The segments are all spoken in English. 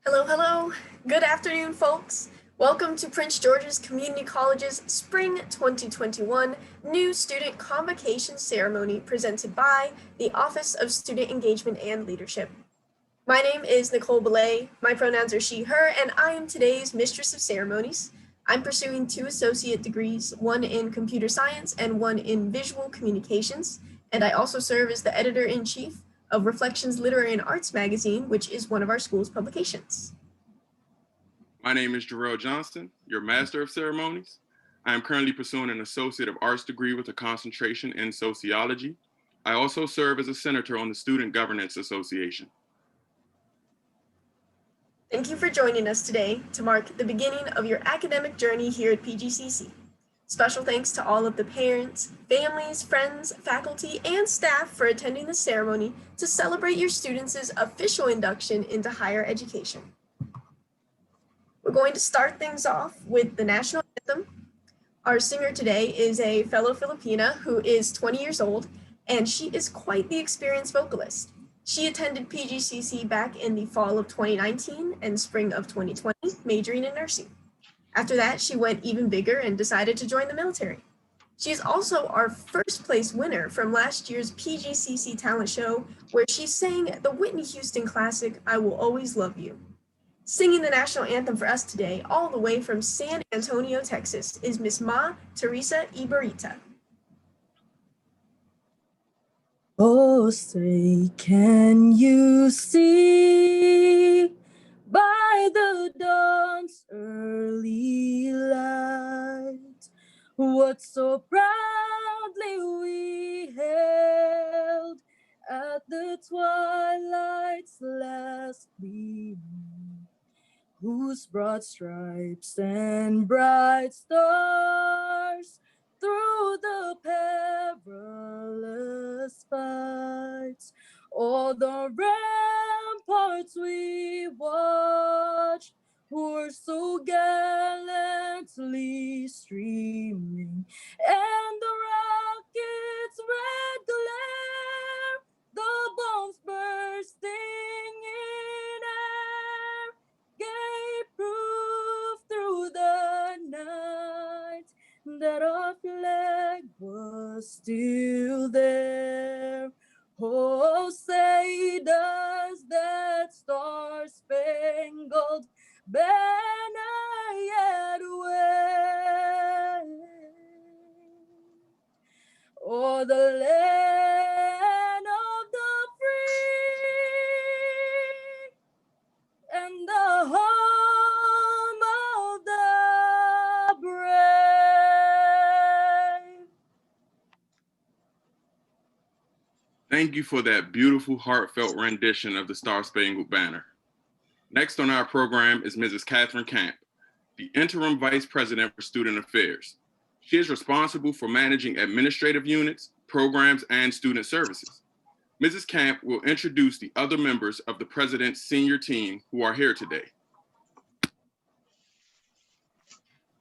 Hello, hello. Good afternoon, folks. Welcome to Prince George's Community College's Spring 2021 New Student Convocation Ceremony presented by the Office of Student Engagement and Leadership. My name is Nicole Belay. My pronouns are she, her, and I am today's Mistress of Ceremonies. I'm pursuing 2 associate degrees, one in computer science and one in visual communications, and I also serve as the editor-in-chief of Reflections Literary and Arts magazine, which is one of our school's publications. My name is Jarrell Johnston, your Master of Ceremonies. I am currently pursuing an Associate of Arts degree with a concentration in sociology. I also serve as a senator on the Student Governance Association. Thank you for joining us today to mark the beginning of your academic journey here at PGCC. Special thanks to all of the parents, families, friends, faculty, and staff for attending the ceremony to celebrate your students' official induction into higher education. We're going to start things off with the national anthem. Our singer today is a fellow Filipina who is 20 years old, and she is quite the experienced vocalist. She attended PGCC back in the fall of 2019 and spring of 2020, majoring in nursing. After that, she went even bigger and decided to join the military. She is also our first place winner from last year's PGCC talent show, where she sang the Whitney Houston classic, I Will Always Love You. Singing the national anthem for us today, all the way from San Antonio, Texas, is Miss Ma Teresa Ibarita. Oh, say, can you see by the dawn's early light what so proudly we held at the twilight's last gleaming, whose broad stripes and bright stars through the perilous fights, all the ramparts we watched were so gallantly streaming, and the rocket's red glare, the bombs bursting in air, gave proof through the night that our flag was still there. Oh, say does that star-spangled banner yet wave o'er the land of the free and the home of the brave? Thank you for that beautiful, heartfelt rendition of the Star-Spangled Banner. Next on our program is Mrs. Catherine Camp, the Interim Vice President for Student Affairs. She is responsible for managing administrative units, programs, and student services. Mrs. Camp will introduce the other members of the President's senior team who are here today.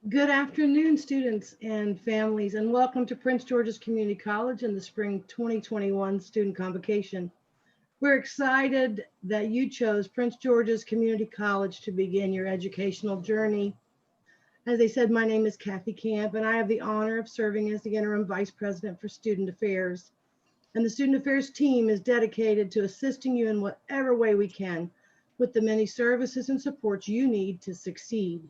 Good afternoon, students and families, and welcome to Prince George's Community College and the Spring 2021 Student Convocation. We're excited that you chose Prince George's Community College to begin your educational journey. As I said, my name is Kathy Camp, and I have the honor of serving as the Interim Vice President for Student Affairs. And the Student Affairs team is dedicated to assisting you in whatever way we can with the many services and supports you need to succeed.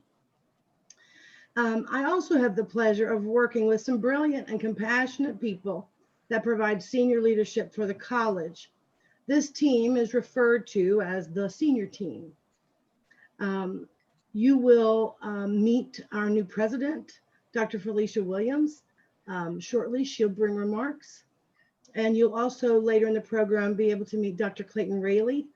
I also have the pleasure of working with some brilliant and compassionate people that provide senior leadership for the college. This team is referred to as the senior team. You will meet our new president, Dr. Felicia Williams. Shortly, she'll bring remarks. And you'll also later in the program be able to meet Dr. Clayton Raley,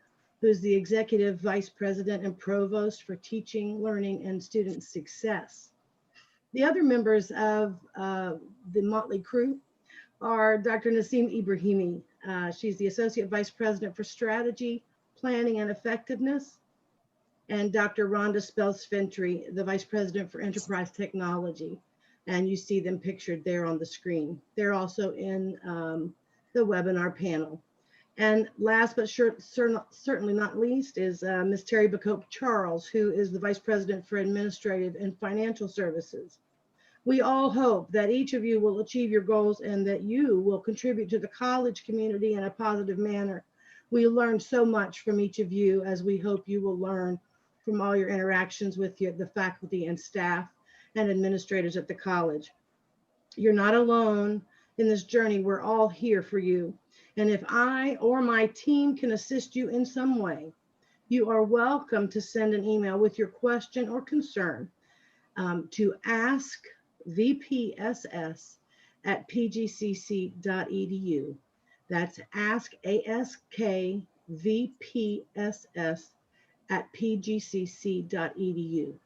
who's the Executive Vice President and Provost for Teaching, Learning, and Student Success. The other members of the motley crew are Dr. Naseem Ibrahimi. She's the Associate Vice President for Strategy, Planning, and Effectiveness. And Dr. Rhonda Spells-Fentry, the Vice President for Enterprise Technology. And you see them pictured there on the screen. They're also in the webinar panel. And last but certainly not least is Ms. Terry Bacope Charles, who is the Vice President for Administrative and Financial Services. We all hope that each of you will achieve your goals and that you will contribute to the college community in a positive manner. We learned so much from each of you, as we hope you will learn from all your interactions with the faculty and staff and administrators at the college. You're not alone in this journey. We're all here for you. And if I or my team can assist you in some way, you are welcome to send an email with your question or concern to askvpss@pgcc.edu. That's askvpss@pgcc.edu.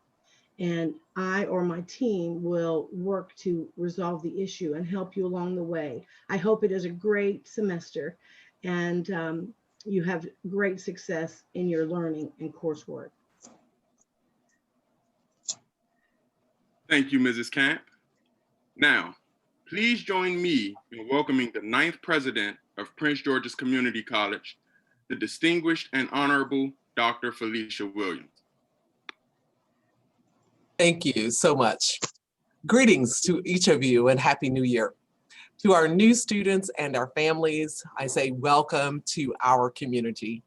And I or my team will work to resolve the issue and help you along the way. I hope it is a great semester and you have great success in your learning and coursework. Thank you, Mrs. Camp. Now, please join me in welcoming the 9th president of Prince George's Community College, the distinguished and honorable Dr. Felicia Williams. Thank you so much. Greetings to each of you and Happy New Year. To our new students and our families, I say welcome to our community.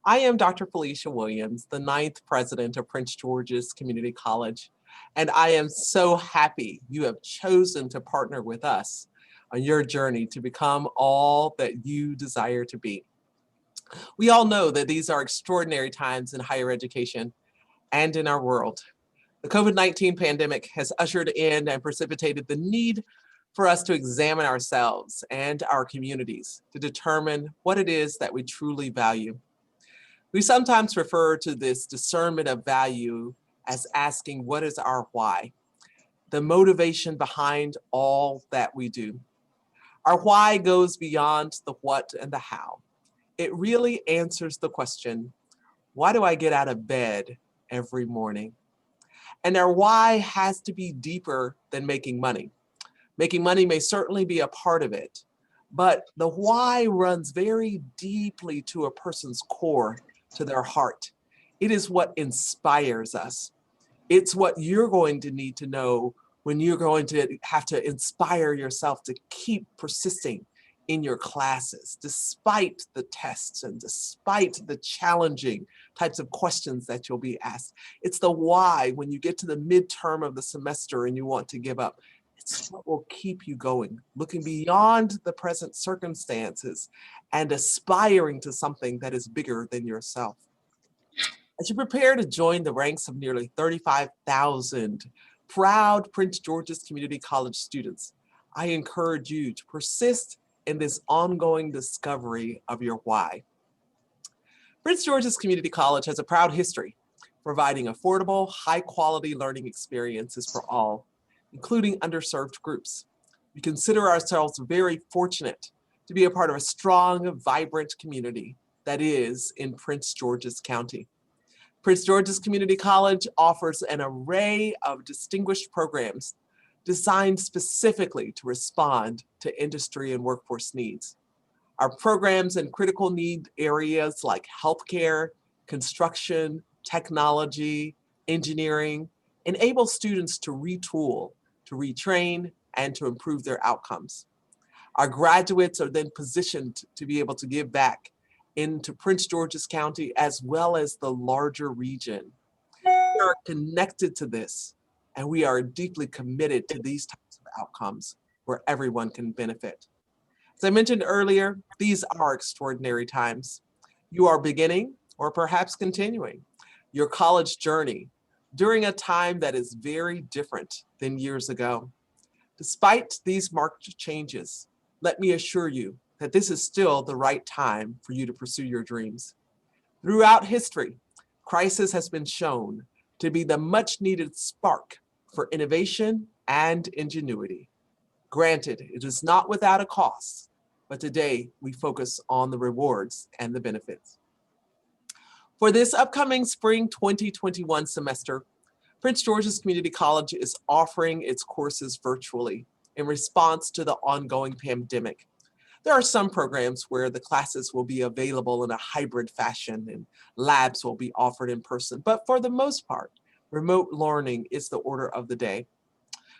I am Dr. Felicia Williams, the 9th president of Prince George's Community College, and I am so happy you have chosen to partner with us on your journey to become all that you desire to be. We all know that these are extraordinary times in higher education and in our world. The COVID-19 pandemic has ushered in and precipitated the need for us to examine ourselves and our communities to determine what it is that we truly value. We sometimes refer to this discernment of value as asking, what is our why? The motivation behind all that we do. Our why goes beyond the what and the how. It really answers the question, why do I get out of bed every morning? And our why has to be deeper than making money. Making money may certainly be a part of it, but the why runs very deeply to a person's core, to their heart. It is what inspires us. It's what you're going to need to know when you're going to have to inspire yourself to keep persisting in your classes, despite the tests and despite the challenging types of questions that you'll be asked. It's the why when you get to the midterm of the semester and you want to give up. It's what will keep you going, looking beyond the present circumstances and aspiring to something that is bigger than yourself. As you prepare to join the ranks of nearly 35,000 proud Prince George's Community College students, I encourage you to persist in this ongoing discovery of your why. Prince George's Community College has a proud history, providing affordable, high-quality learning experiences for all, including underserved groups. We consider ourselves very fortunate to be a part of a strong, vibrant community that is in Prince George's County. Prince George's Community College offers an array of distinguished programs designed specifically to respond to industry and workforce needs. Our programs in critical need areas like healthcare, construction, technology, engineering, enable students to retool, to retrain, and to improve their outcomes. Our graduates are then positioned to be able to give back into Prince George's County as well as the larger region. We are connected to this, and we are deeply committed to these types of outcomes where everyone can benefit. As I mentioned earlier, these are extraordinary times. You are beginning, or perhaps continuing, your college journey during a time that is very different than years ago. Despite these marked changes, let me assure you that this is still the right time for you to pursue your dreams. Throughout history, crisis has been shown to be the much needed spark for innovation and ingenuity. Granted, it is not without a cost, but today we focus on the rewards and the benefits. For this upcoming spring 2021 semester, Prince George's Community College is offering its courses virtually in response to the ongoing pandemic. There are some programs where the classes will be available in a hybrid fashion and labs will be offered in person, but for the most part, remote learning is the order of the day.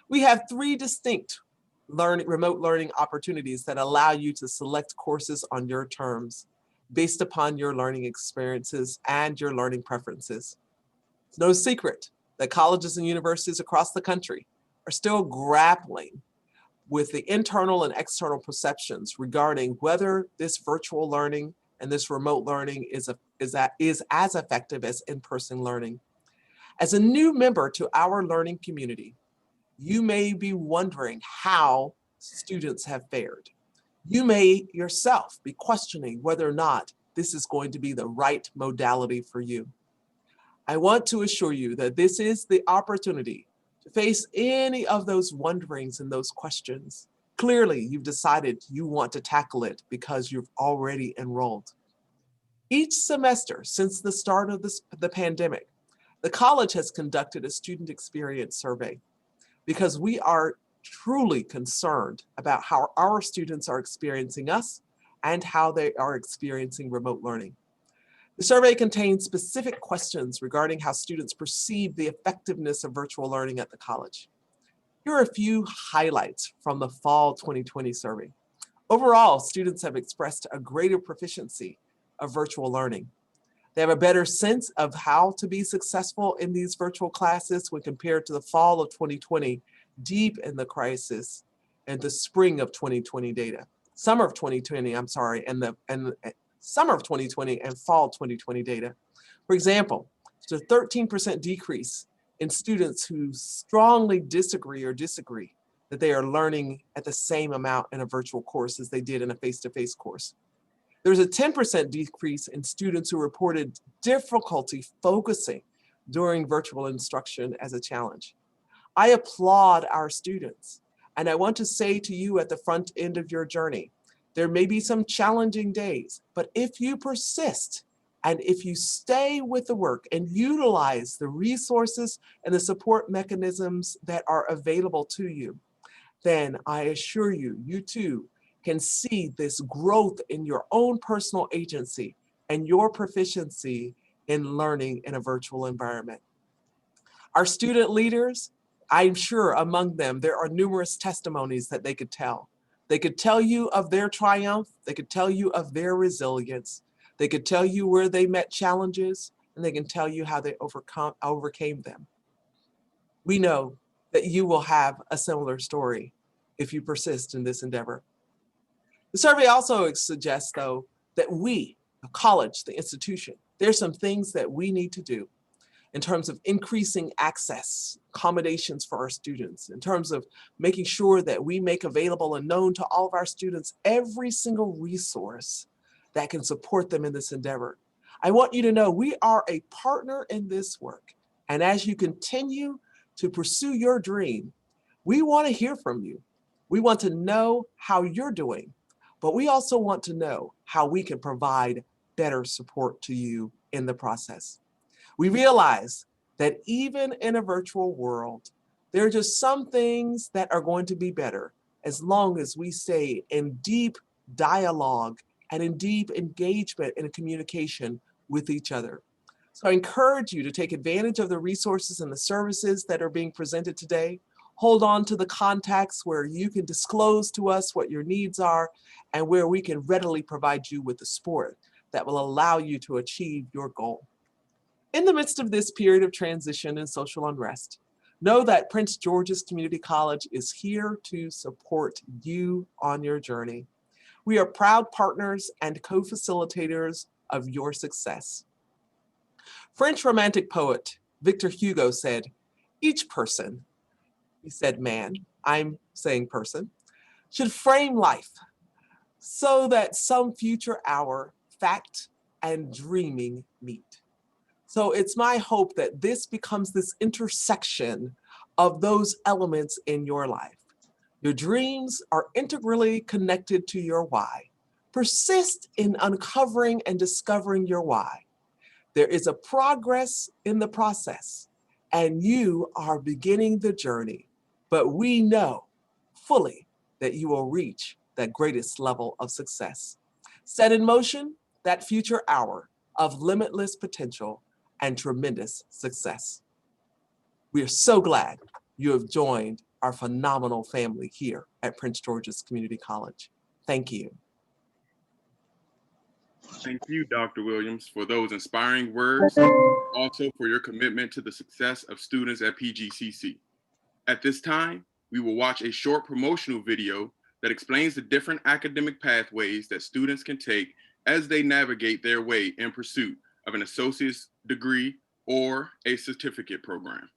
We have 3 distinct remote learning opportunities that allow you to select courses on your terms based upon your learning experiences and your learning preferences. It's no secret that colleges and universities across the country are still grappling with the internal and external perceptions regarding whether this virtual learning and this remote learning is as effective as in-person learning. As a new member to our learning community, you may be wondering how students have fared. You may yourself be questioning whether or not this is going to be the right modality for you. I want to assure you that this is the opportunity to face any of those wonderings and those questions. Clearly, you've decided you want to tackle it because you've already enrolled. Each semester since the start of the pandemic, the college has conducted a student experience survey because we are truly concerned about how our students are experiencing us and how they are experiencing remote learning. The survey contains specific questions regarding how students perceive the effectiveness of virtual learning at the college. Here are a few highlights from the fall 2020 survey. Overall, students have expressed a greater proficiency of virtual learning. They have a better sense of how to be successful in these virtual classes when compared to the fall of 2020, deep in the crisis, and the spring of 2020 data. Summer of 2020 and fall 2020 data. For example, there's a 13% decrease in students who strongly disagree that they are learning at the same amount in a virtual course as they did in a face-to-face course. There's a 10% decrease in students who reported difficulty focusing during virtual instruction as a challenge. I applaud our students, and I want to say to you at the front end of your journey, there may be some challenging days, but if you persist and if you stay with the work and utilize the resources and the support mechanisms that are available to you, then I assure you, you too can see this growth in your own personal agency and your proficiency in learning in a virtual environment. Our student leaders, I'm sure among them, there are numerous testimonies that they could tell. They could tell you of their triumph. They could tell you of their resilience. They could tell you where they met challenges, and they can tell you how they overcame them. We know that you will have a similar story if you persist in this endeavor. The survey also suggests, though, that we, the college, the institution, there's some things that we need to do in terms of increasing access, accommodations for our students, in terms of making sure that we make available and known to all of our students every single resource that can support them in this endeavor. I want you to know we are a partner in this work. And as you continue to pursue your dream, we want to hear from you. We want to know how you're doing, but we also want to know how we can provide better support to you in the process. We realize that even in a virtual world, there are just some things that are going to be better as long as we stay in deep dialogue and in deep engagement and communication with each other. So I encourage you to take advantage of the resources and the services that are being presented today. Hold on to the contacts where you can disclose to us what your needs are and where we can readily provide you with the support that will allow you to achieve your goal. In the midst of this period of transition and social unrest, know that Prince George's Community College is here to support you on your journey. We are proud partners and co-facilitators of your success. French Romantic poet Victor Hugo said, "Each person," he said man, I'm saying person, "should frame life so that some future hour fact and dreaming meet." So it's my hope that this becomes this intersection of those elements in your life. Your dreams are integrally connected to your why. Persist in uncovering and discovering your why. There is a progress in the process, and you are beginning the journey, but we know fully that you will reach that greatest level of success. Set in motion that future hour of limitless potential and tremendous success. We are so glad you have joined our phenomenal family here at Prince George's Community College. Thank you. Thank you, Dr. Williams, for those inspiring words, also for your commitment to the success of students at PGCC. At this time, we will watch a short promotional video that explains the different academic pathways that students can take as they navigate their way in pursuit of an associate's degree or a certificate program.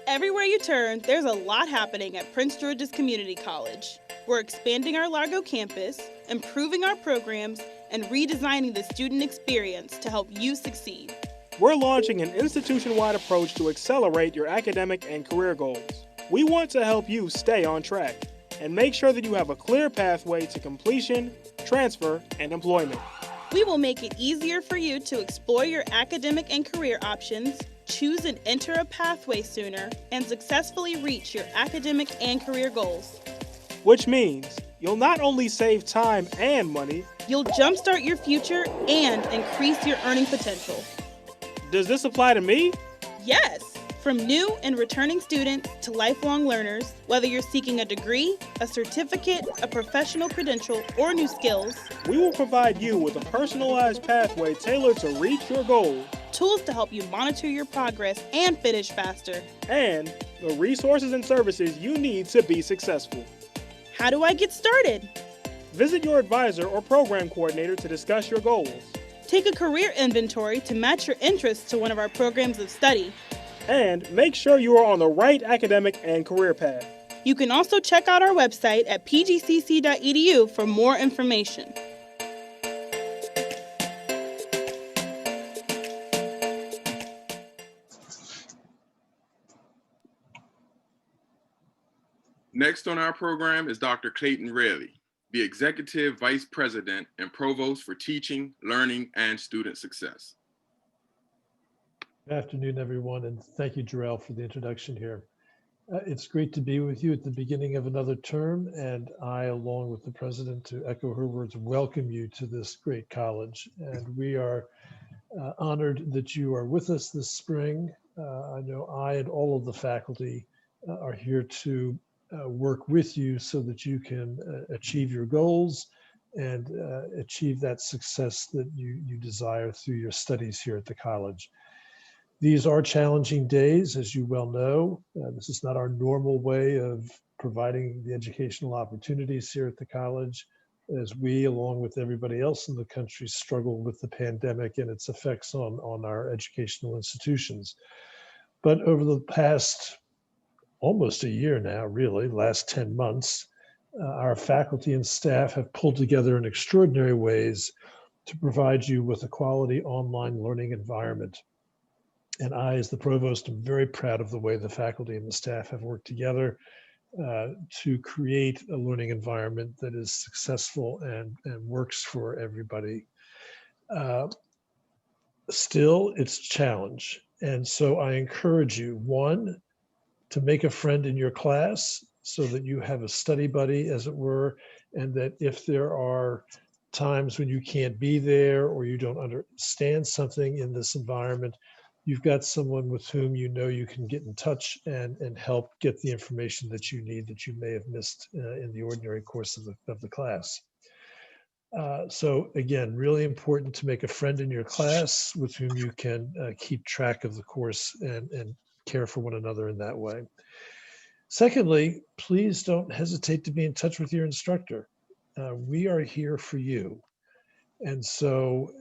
Everywhere you turn, there's a lot happening at Prince George's Community College. We're expanding our Largo campus, improving our programs, and redesigning the student experience to help you succeed. We're launching an institution-wide approach to accelerate your academic and career goals. We want to help you stay on track and make sure that you have a clear pathway to completion, transfer, and employment. We will make it easier for you to explore your academic and career options, choose and enter a pathway sooner, and successfully reach your academic and career goals. Which means you'll not only save time and money, you'll jumpstart your future and increase your earning potential. Does this apply to me? Yes! From new and returning students to lifelong learners, whether you're seeking a degree, a certificate, a professional credential, or new skills, we will provide you with a personalized pathway tailored to reach your goals, tools to help you monitor your progress and finish faster, and the resources and services you need to be successful. How do I get started? Visit your advisor or program coordinator to discuss your goals. Take a career inventory to match your interests to one of our programs of study. And make sure you are on the right academic and career path. You can also check out our website at pgcc.edu for more information. Next on our program is Dr. Clayton Raley, the Executive Vice President and Provost for Teaching, Learning, and Student Success. Good afternoon, everyone, and thank you, Jarrell, for the introduction here. It's great to be with you at the beginning of another term, and I, along with the president, to echo her words, welcome you to this great college. And we are honored that you are with us this spring. I know I and all of the faculty are here to work with you so that you can achieve your goals and achieve that success that you desire through your studies here at the college. These are challenging days, as you well know. This is not our normal way of providing the educational opportunities here at the college, as we, along with everybody else in the country, struggle with the pandemic and its effects on our educational institutions. But over the past almost a year now, really, last 10 months, our faculty and staff have pulled together in extraordinary ways to provide you with a quality online learning environment. And I, as the provost, am very proud of the way the faculty and the staff have worked together to create a learning environment that is successful and works for everybody. Still, it's a challenge. And so I encourage you, one, to make a friend in your class so that you have a study buddy, as it were, and that if there are times when you can't be there or you don't understand something in this environment, you've got someone with whom you know you can get in touch and help get the information that you need that you may have missed in the ordinary course of the class. So again, really important to make a friend in your class with whom you can keep track of the course and care for one another in that way. Secondly, please don't hesitate to be in touch with your instructor. We are here for you. And so,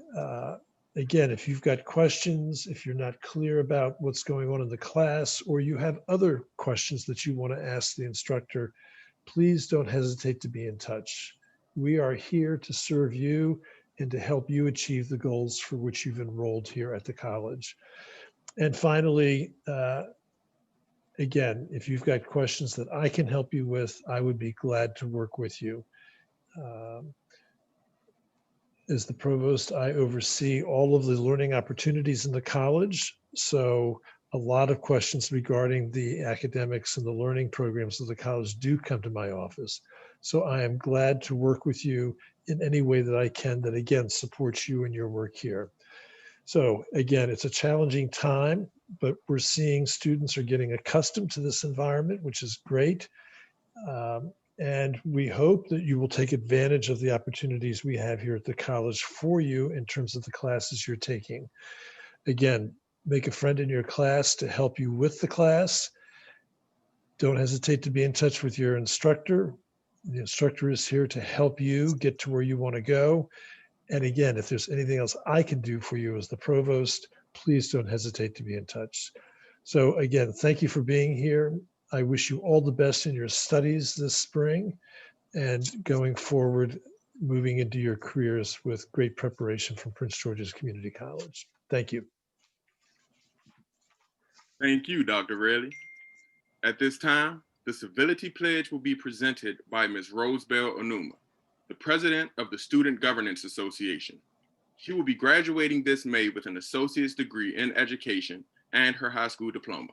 again, if you've got questions, if you're not clear about what's going on in the class, or you have other questions that you want to ask the instructor, please don't hesitate to be in touch. We are here to serve you and to help you achieve the goals for which you've enrolled here at the college. And finally, again, if you've got questions that I can help you with, I would be glad to work with you. As the provost, I oversee all of the learning opportunities in the college. So a lot of questions regarding the academics and the learning programs of the college do come to my office. So I am glad to work with you in any way that I can that, again, supports you in your work here. So again, it's a challenging time, but we're seeing students are getting accustomed to this environment, which is great. And we hope that you will take advantage of the opportunities we have here at the college for you in terms of the classes you're taking. Again, make a friend in your class to help you with the class. Don't hesitate to be in touch with your instructor. The instructor is here to help you get to where you want to go. And again, if there's anything else I can do for you as the provost, please don't hesitate to be in touch. So again, thank you for being here. I wish you all the best in your studies this spring and going forward, moving into your careers with great preparation from Prince George's Community College. Thank you. Thank you, Dr. Raley. At this time, the Civility Pledge will be presented by Ms. Rosebell Onuma, the president of the Student Governance Association. She will be graduating this May with an associate's degree in education and her high school diploma.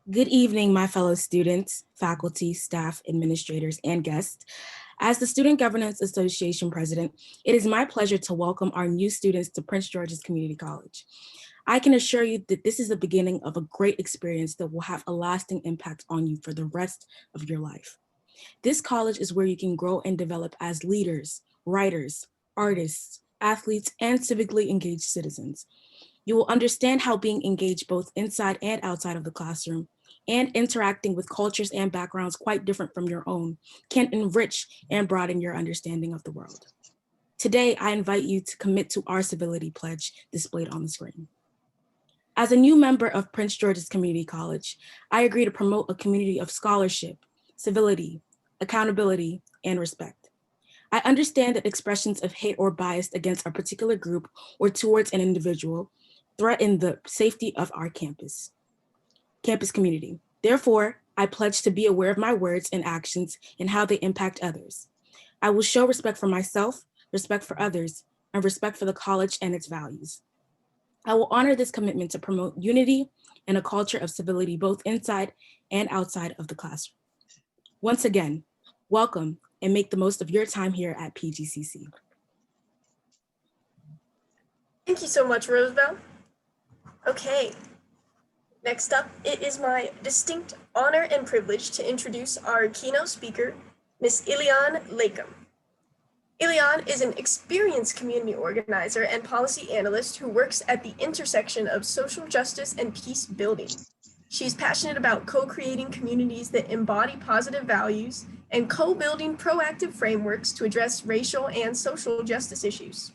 Good evening, my fellow students, faculty, staff, administrators, and guests. As the Student Governance Association president, it is my pleasure to welcome our new students to Prince George's Community College. I can assure you that this is the beginning of a great experience that will have a lasting impact on you for the rest of your life. This college is where you can grow and develop as leaders, writers, artists, athletes, and civically engaged citizens. You will understand how being engaged both inside and outside of the classroom and interacting with cultures and backgrounds quite different from your own can enrich and broaden your understanding of the world. Today, I invite you to commit to our civility pledge displayed on the screen. As a new member of Prince George's Community College, I agree to promote a community of scholarship, civility, accountability, and respect. I understand that expressions of hate or bias against a particular group or towards an individual threaten the safety of our campus community. Therefore, I pledge to be aware of my words and actions and how they impact others. I will show respect for myself, respect for others, and respect for the college and its values. I will honor this commitment to promote unity and a culture of civility both inside and outside of the classroom. Once again, welcome and make the most of your time here at PGCC. Thank you so much, Rosebell. Okay, next up, it is my distinct honor and privilege to introduce our keynote speaker, Ms. Ilian Lakem. Ilian is an experienced community organizer and policy analyst who works at the intersection of social justice and peace building. She's passionate about co-creating communities that embody positive values and co-building proactive frameworks to address racial and social justice issues.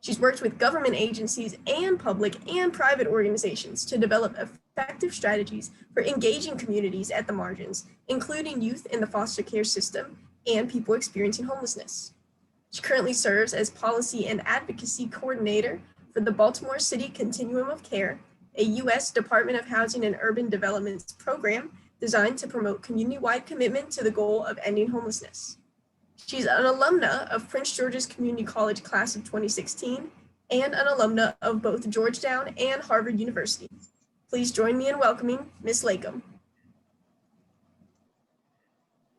She's worked with government agencies and public and private organizations to develop effective strategies for engaging communities at the margins, including youth in the foster care system and people experiencing homelessness. She currently serves as Policy and Advocacy Coordinator for the Baltimore City Continuum of Care, a U.S. Department of Housing and Urban Development's program designed to promote community-wide commitment to the goal of ending homelessness. She's an alumna of Prince George's Community College class of 2016 and an alumna of both Georgetown and Harvard University. Please join me in welcoming Ms. Lakem.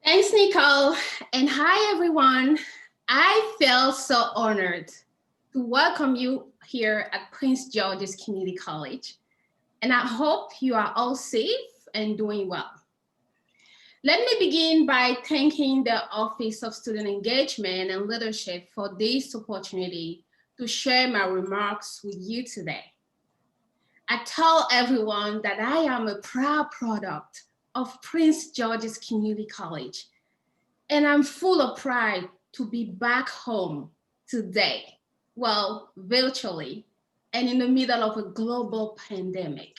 Thanks, Nicole, and hi, everyone. I feel so honored to welcome you here at Prince George's Community College, and I hope you are all safe and doing well. Let me begin by thanking the Office of Student Engagement and Leadership for this opportunity to share my remarks with you today. I tell everyone that I am a proud product of Prince George's Community College, and I'm full of pride to be back home today, well, virtually, and in the middle of a global pandemic.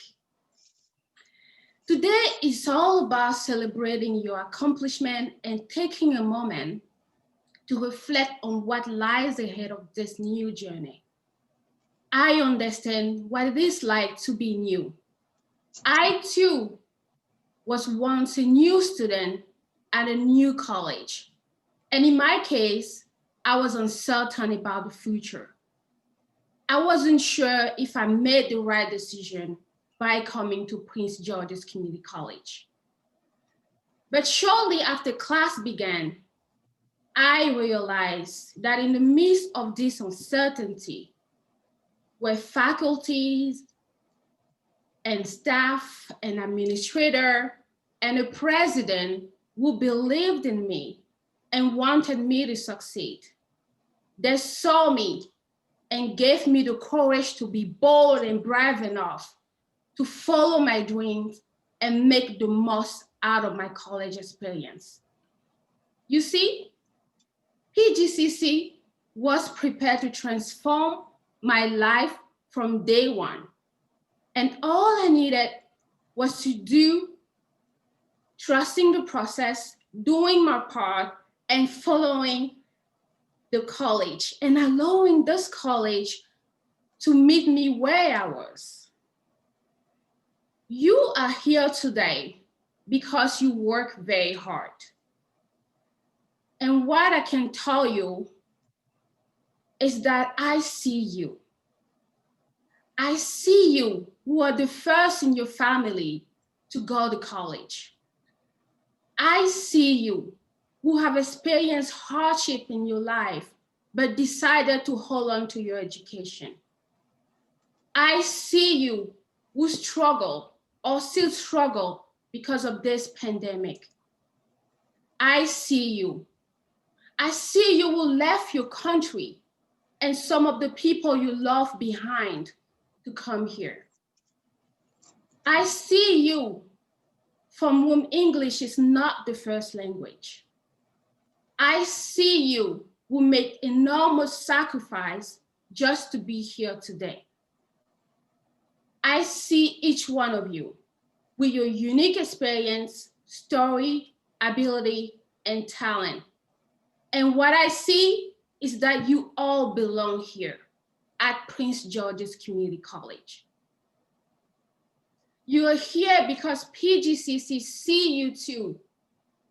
Today is all about celebrating your accomplishment and taking a moment to reflect on what lies ahead of this new journey. I understand what it is like to be new. I too was once a new student at a new college. And in my case, I was uncertain about the future. I wasn't sure if I made the right decision by coming to Prince George's Community College. But shortly after class began, I realized that in the midst of this uncertainty, were faculties and staff and administrator and a president who believed in me and wanted me to succeed. They saw me and gave me the courage to be bold and brave enough to follow my dreams and make the most out of my college experience. You see, PGCC was prepared to transform my life from day one. And all I needed was to do, trusting the process, doing my part, and following the college and allowing this college to meet me where I was. You are here today because you work very hard. And what I can tell you is that I see you. I see you who are the first in your family to go to college. I see you who have experienced hardship in your life, but decided to hold on to your education. I see you who struggle or still struggle because of this pandemic. I see you. I see you who left your country and some of the people you love behind to come here. I see you from whom English is not the first language. I see you who make enormous sacrifice just to be here today. I see each one of you with your unique experience, story, ability, and talent. And what I see is that you all belong here at Prince George's Community College. You are here because PGCC see you too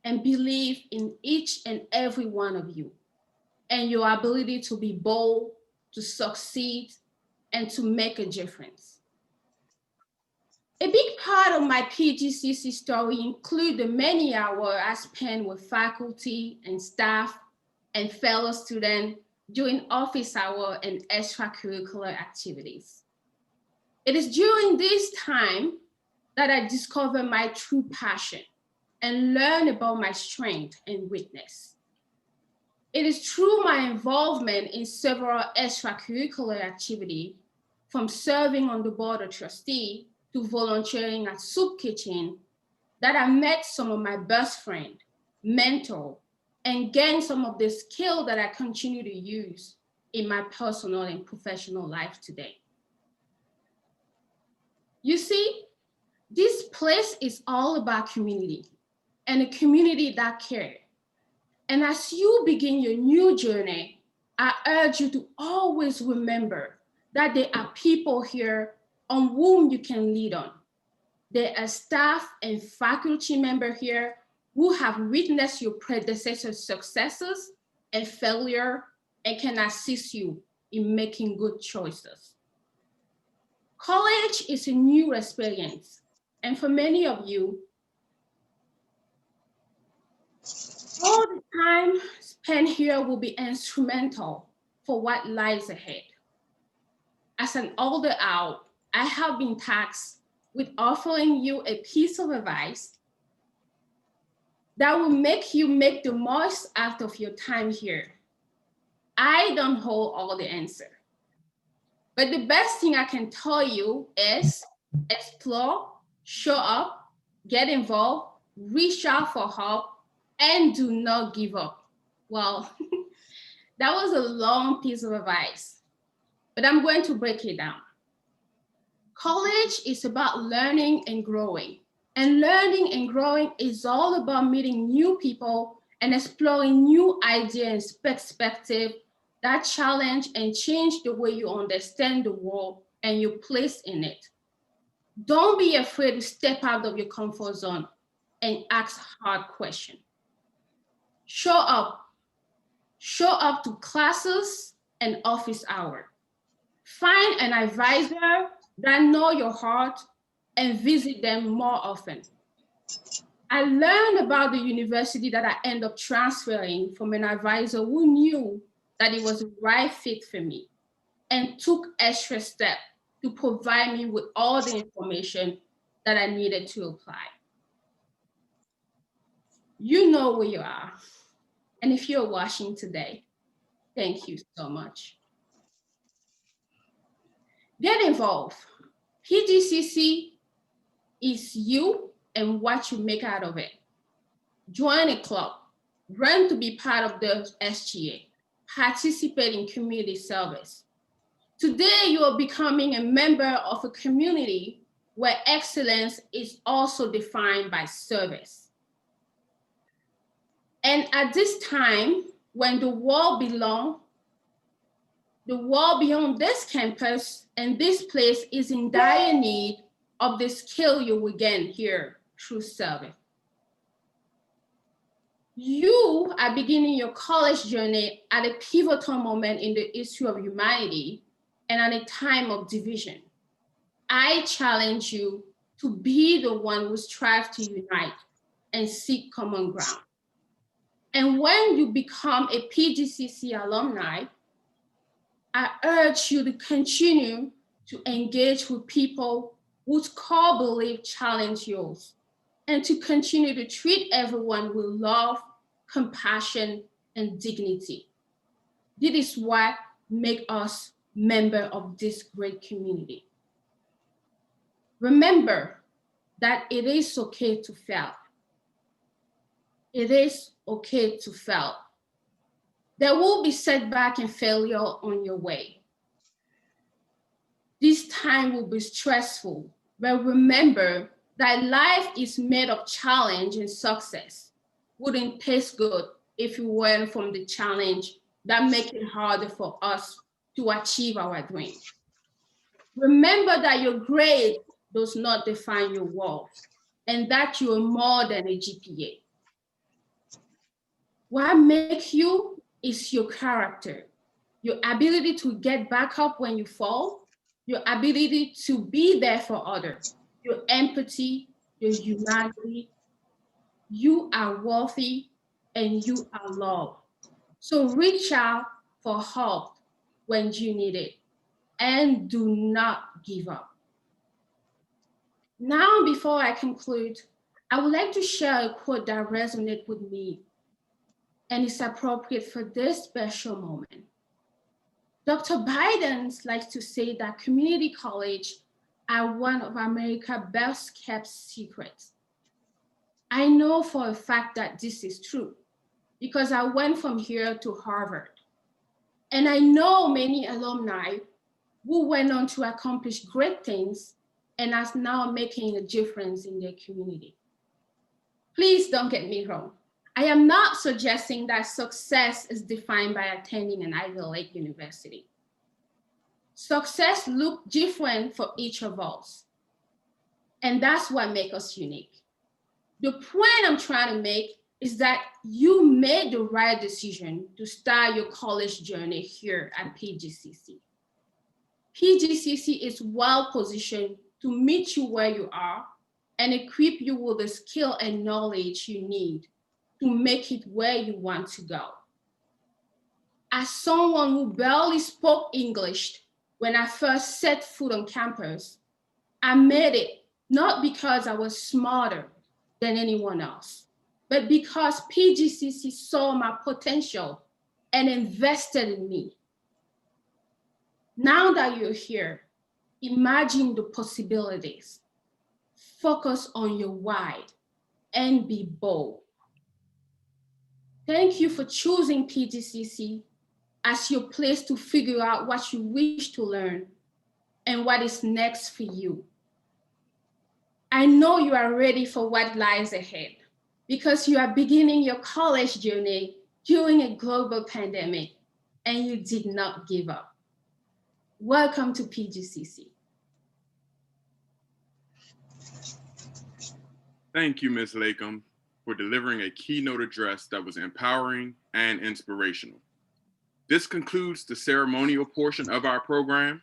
and believe in each and every one of you and your ability to be bold, to succeed, and to make a difference. A big part of my PGCC story includes the many hours I spent with faculty and staff and fellow students during office hours and extracurricular activities. It is during this time that I discovered my true passion and learned about my strength and weakness. It is through my involvement in several extracurricular activities, from serving on the board of trustees to volunteering at soup kitchen, that I met some of my best friends, mentor, and gained some of the skills that I continue to use in my personal and professional life today. You see, this place is all about community and a community that cares. And as you begin your new journey, I urge you to always remember that there are people here on whom you can lean on. There are staff and faculty members here who have witnessed your predecessors' successes and failure and can assist you in making good choices. College is a new experience, and for many of you, all the time spent here will be instrumental for what lies ahead. As an older adult, I have been tasked with offering you a piece of advice that will make you make the most out of your time here. I don't hold all the answer, but the best thing I can tell you is explore, show up, get involved, reach out for help, and do not give up. Well, that was a long piece of advice, but I'm going to break it down. College is about learning and growing. And learning and growing is all about meeting new people and exploring new ideas and perspectives that challenge and change the way you understand the world and your place in it. Don't be afraid to step out of your comfort zone and ask hard questions. Show up, Show up to classes and office hour. Find an advisor that knows your heart and visit them more often. I learned about the university that I end up transferring from an advisor who knew that it was the right fit for me and took extra steps to provide me with all the information that I needed to apply. You know where you are. And if you're watching today, thank you so much. Get involved. PGCC is you and what you make out of it. Join a club, run to be part of the SGA, participate in community service. Today, you are becoming a member of a community where excellence is also defined by service. And at this time, when the world beyond this campus and this place is in dire need of the skill you will gain here through service. You are beginning your college journey at a pivotal moment in the history of humanity and at a time of division. I challenge you to be the one who strives to unite and seek common ground. And when you become a PGCC alumni, I urge you to continue to engage with people whose core beliefs challenge yours, and to continue to treat everyone with love, compassion, and dignity. This is what makes us members of this great community. Remember that it is okay to fail. It is okay to fail. There will be setback and failure on your way. This time will be stressful, but remember that life is made of challenge, and success wouldn't taste good if it weren't from the challenge that make it harder for us to achieve our dream. Remember that your grade does not define your worth, and that you are more than a GPA. What makes you is your character, your ability to get back up when you fall, your ability to be there for others, your empathy, your humanity. You are worthy and you are loved. So reach out for help when you need it, and do not give up. Now, before I conclude, I would like to share a quote that resonates with me and is appropriate for this special moment. Dr. Biden likes to say that community college are one of America's best kept secrets. I know for a fact that this is true because I went from here to Harvard. And I know many alumni who went on to accomplish great things and are now making a difference in their community. Please don't get me wrong. I am not suggesting that success is defined by attending an Ivy League university. Success looks different for each of us. And that's what makes us unique. The point I'm trying to make is that you made the right decision to start your college journey here at PGCC. PGCC is well positioned to meet you where you are and equip you with the skill and knowledge you need to make it where you want to go. As someone who barely spoke English when I first set foot on campus, I made it not because I was smarter than anyone else, but because PGCC saw my potential and invested in me. Now that you're here, imagine the possibilities. Focus on your why and be bold. Thank you for choosing PGCC as your place to figure out what you wish to learn and what is next for you. I know you are ready for what lies ahead because you are beginning your college journey during a global pandemic and you did not give up. Welcome to PGCC. Thank you, Ms. Latham, for delivering a keynote address that was empowering and inspirational. This concludes the ceremonial portion of our program.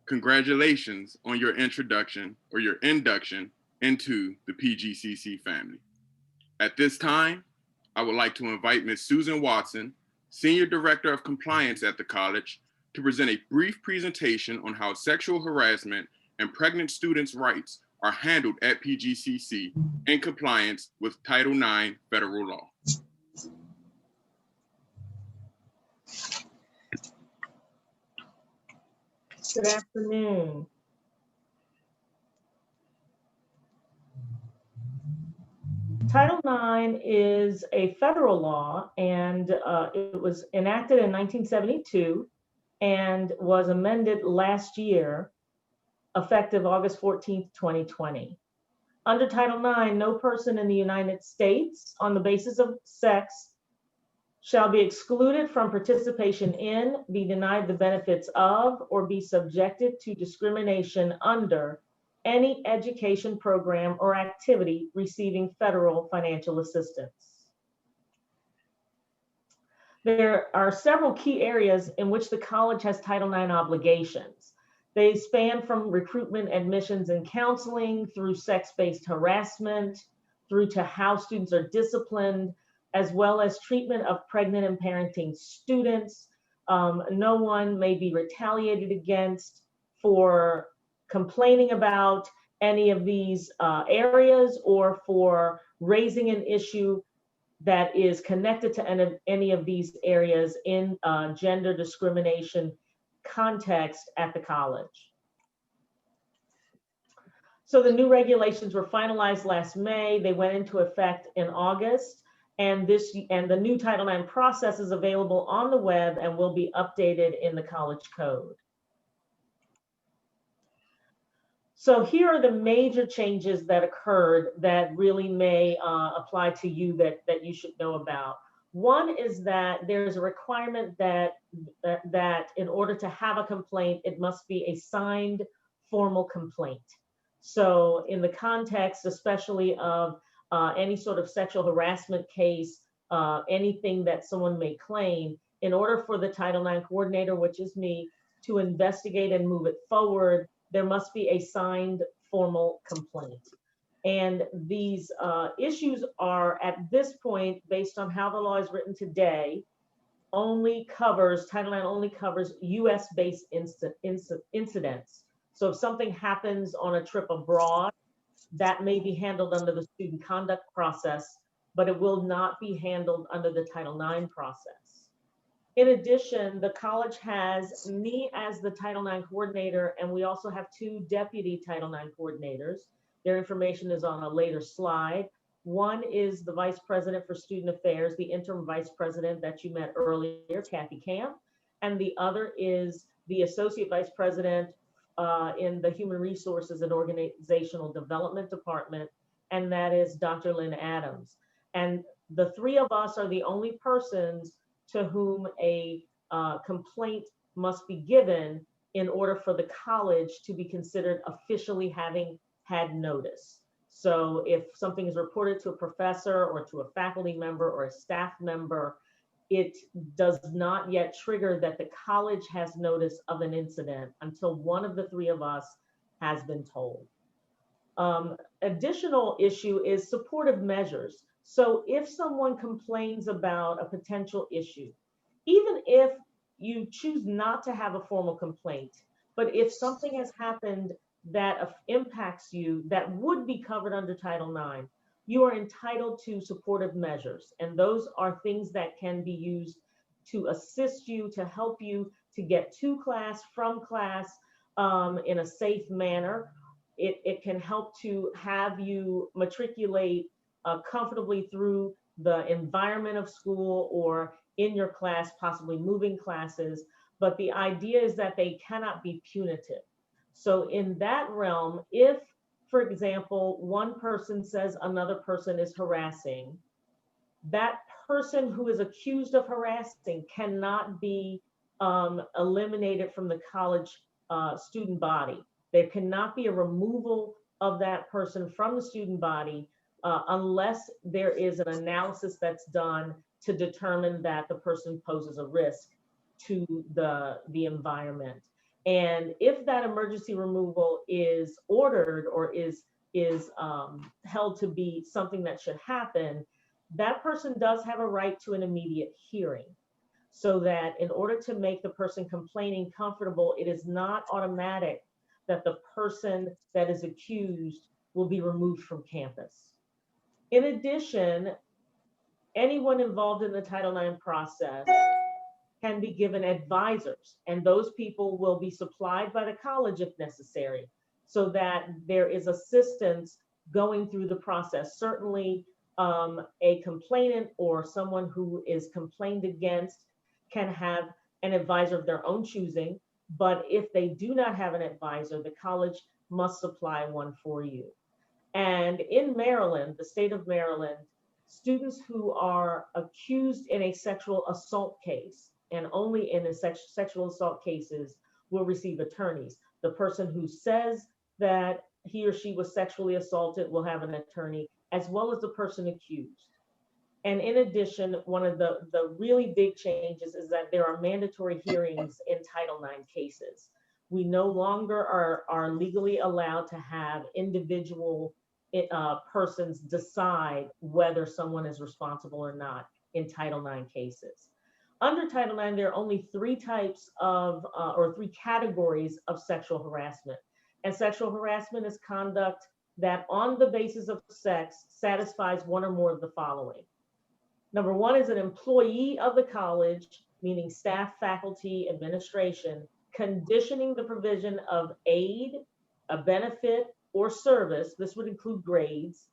Congratulations on your introduction or your induction into the PGCC family. At this time, I would like to invite Ms. Susan Watson, Senior Director of Compliance at the college, to present a brief presentation on how sexual harassment and pregnant students' rights are handled at PGCC in compliance with Title IX federal law. Good afternoon. Title IX is a federal law, and it was enacted in 1972 and was amended last year, effective August 14th, 2020. Under Title IX, no person in the United States on the basis of sex shall be excluded from participation in, be denied the benefits of, or be subjected to discrimination under any education program or activity receiving federal financial assistance. There are several key areas in which the college has Title IX obligations. They span from recruitment, admissions, and counseling, through sex-based harassment, through to how students are disciplined, as well as treatment of pregnant and parenting students. No one may be retaliated against for complaining about any of these areas or for raising an issue that is connected to any of these areas in gender discrimination context at the college. So the new regulations were finalized last May. They went into effect in August, and the new Title IX process is available on the web and will be updated in the college code. So here are the major changes that occurred that really may apply to you that you should know about. One is that there's a requirement that in order to have a complaint, it must be a signed formal complaint. So in the context, especially of any sort of sexual harassment case, anything that someone may claim, in order for the Title IX coordinator, which is me, to investigate and move it forward, there must be a signed formal complaint. And these issues are, at this point, based on how the law is written today, Title IX only covers US-based incidents. So if something happens on a trip abroad, that may be handled under the student conduct process, but it will not be handled under the Title IX process. In addition, the college has me as the Title IX coordinator, and we also have 2 deputy Title IX coordinators. Their information is on a later slide. One is the Vice President for Student Affairs, the interim Vice President that you met earlier, Kathy Camp, and the other is the Associate Vice President in the Human Resources and Organizational Development Department, and that is Dr. Lynn Adams. And the 3 of us are the only persons to whom a complaint must be given in order for the college to be considered officially having had notice. So if something is reported to a professor or to a faculty member or a staff member, it does not yet trigger that the college has notice of an incident until one of the 3 of us has been told. Additional issue is supportive measures. So if someone complains about a potential issue, even if you choose not to have a formal complaint, but if something has happened that impacts you that would be covered under Title IX, you are entitled to supportive measures. And those are things that can be used to assist you, to help you to get to class, from class in a safe manner. It can help to have you matriculate comfortably through the environment of school or in your class, possibly moving classes. But the idea is that they cannot be punitive. So in that realm, if, for example, one person says another person is harassing, that person who is accused of harassing cannot be eliminated from the college student body. There cannot be a removal of that person from the student body unless there is an analysis that's done to determine that the person poses a risk to the environment. And if that emergency removal is ordered or is held to be something that should happen, that person does have a right to an immediate hearing. So that in order to make the person complaining comfortable, it is not automatic that the person that is accused will be removed from campus. In addition, anyone involved in the Title IX process can be given advisors, and those people will be supplied by the college if necessary, so that there is assistance going through the process. Certainly, a complainant or someone who is complained against can have an advisor of their own choosing, but if they do not have an advisor, the college must supply one for you. And in Maryland, the state of Maryland, students who are accused in a sexual assault case, and only in the sexual assault cases, will receive attorneys. The person who says that he or she was sexually assaulted will have an attorney, as well as the person accused. And in addition, one of the really big changes is that there are mandatory hearings in Title IX cases. We no longer are legally allowed to have individual persons decide whether someone is responsible or not in Title IX cases. Under Title IX, there are only three types of, or three categories of sexual harassment. And sexual harassment is conduct that on the basis of sex satisfies one or more of the following. Number one is an employee of the college, meaning staff, faculty, administration, conditioning the provision of aid, a benefit, or service, this would include grades,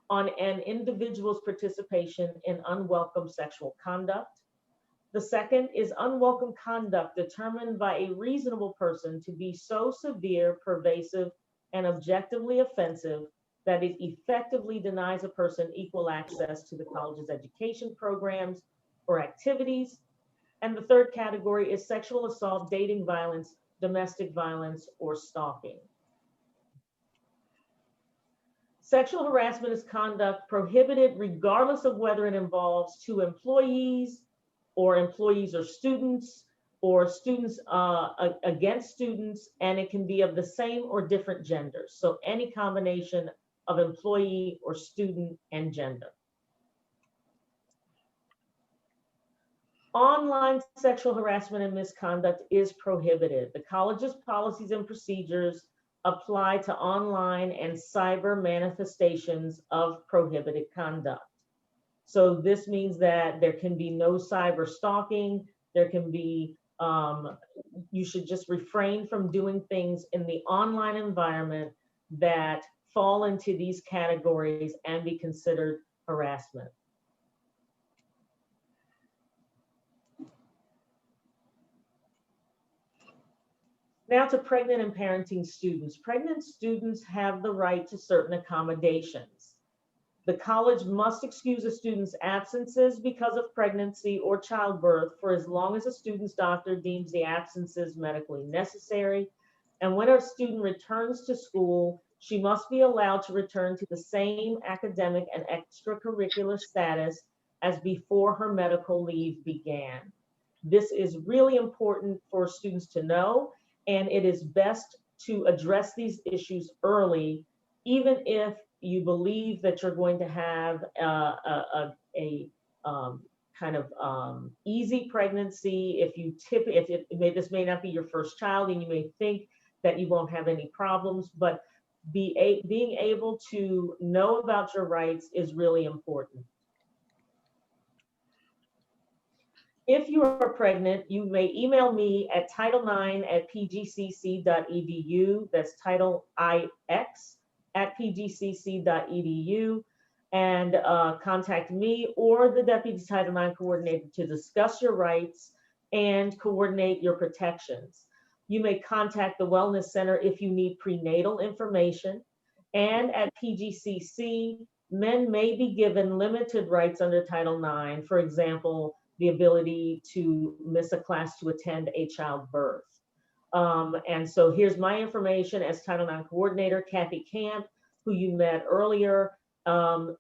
on an individual's participation in unwelcome sexual conduct. The second is unwelcome conduct determined by a reasonable person to be so severe, pervasive, and objectively offensive that it effectively denies a person equal access to the college's education programs or activities. And the third category is sexual assault, dating violence, domestic violence, or stalking. Sexual harassment is conduct prohibited regardless of whether it involves two employees or students, or students against students, and it can be of the same or different genders. So any combination of employee or student and gender. Online sexual harassment and misconduct is prohibited. The college's policies and procedures apply to online and cyber manifestations of prohibited conduct. So this means that there can be no cyber stalking, there can be, you should just refrain from doing things in the online environment that fall into these categories and be considered harassment. Now to pregnant and parenting students. Pregnant students have the right to certain accommodations. The college must excuse a student's absences because of pregnancy or childbirth for as long as a student's doctor deems the absences medically necessary. And when a student returns to school, she must be allowed to return to the same academic and extracurricular status as before her medical leave began. This is really important for students to know, and it is best to address these issues early, even if you believe that you're going to have easy pregnancy. If this may not be your first child, and you may think that you won't have any problems, but being able to know about your rights is really important. If you are pregnant, you may email me at title9@pgcc.edu. That's title ix@pgcc.edu, and contact me or the Deputy Title IX Coordinator to discuss your rights and coordinate your protections. You may contact the Wellness Center if you need prenatal information. And at PGCC, men may be given limited rights under Title IX, for example, the ability to miss a class to attend a childbirth. And so here's my information as Title IX Coordinator. Kathy Camp, who you met earlier,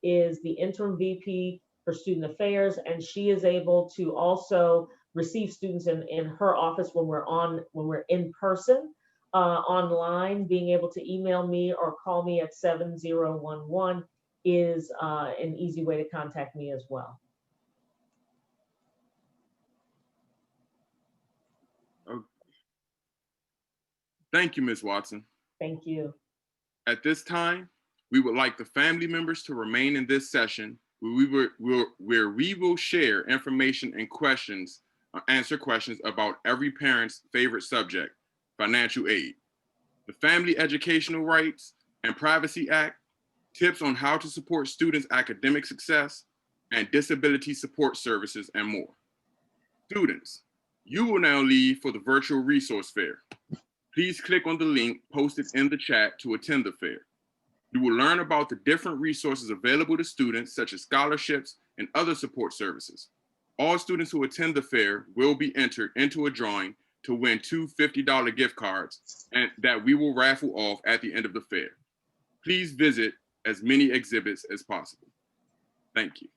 is the Interim VP for Student Affairs, and she is able to also receive students in her office when we're in person. Online, being able to email me or call me at 7011 is an easy way to contact me as well. Thank you, Ms. Watson. Thank you. At this time, we would like the family members to remain in this session where we will share information and questions, answer questions about every parent's favorite subject, financial aid, the Family Educational Rights and Privacy Act, tips on how to support students' academic success, and disability support services, and more. Students, you will now leave for the virtual resource fair. Please click on the link posted in the chat to attend the fair. You will learn about the different resources available to students, such as scholarships and other support services. All students who attend the fair will be entered into a drawing to win 2 $50 gift cards and that we will raffle off at the end of the fair. Please visit as many exhibits as possible. Thank you.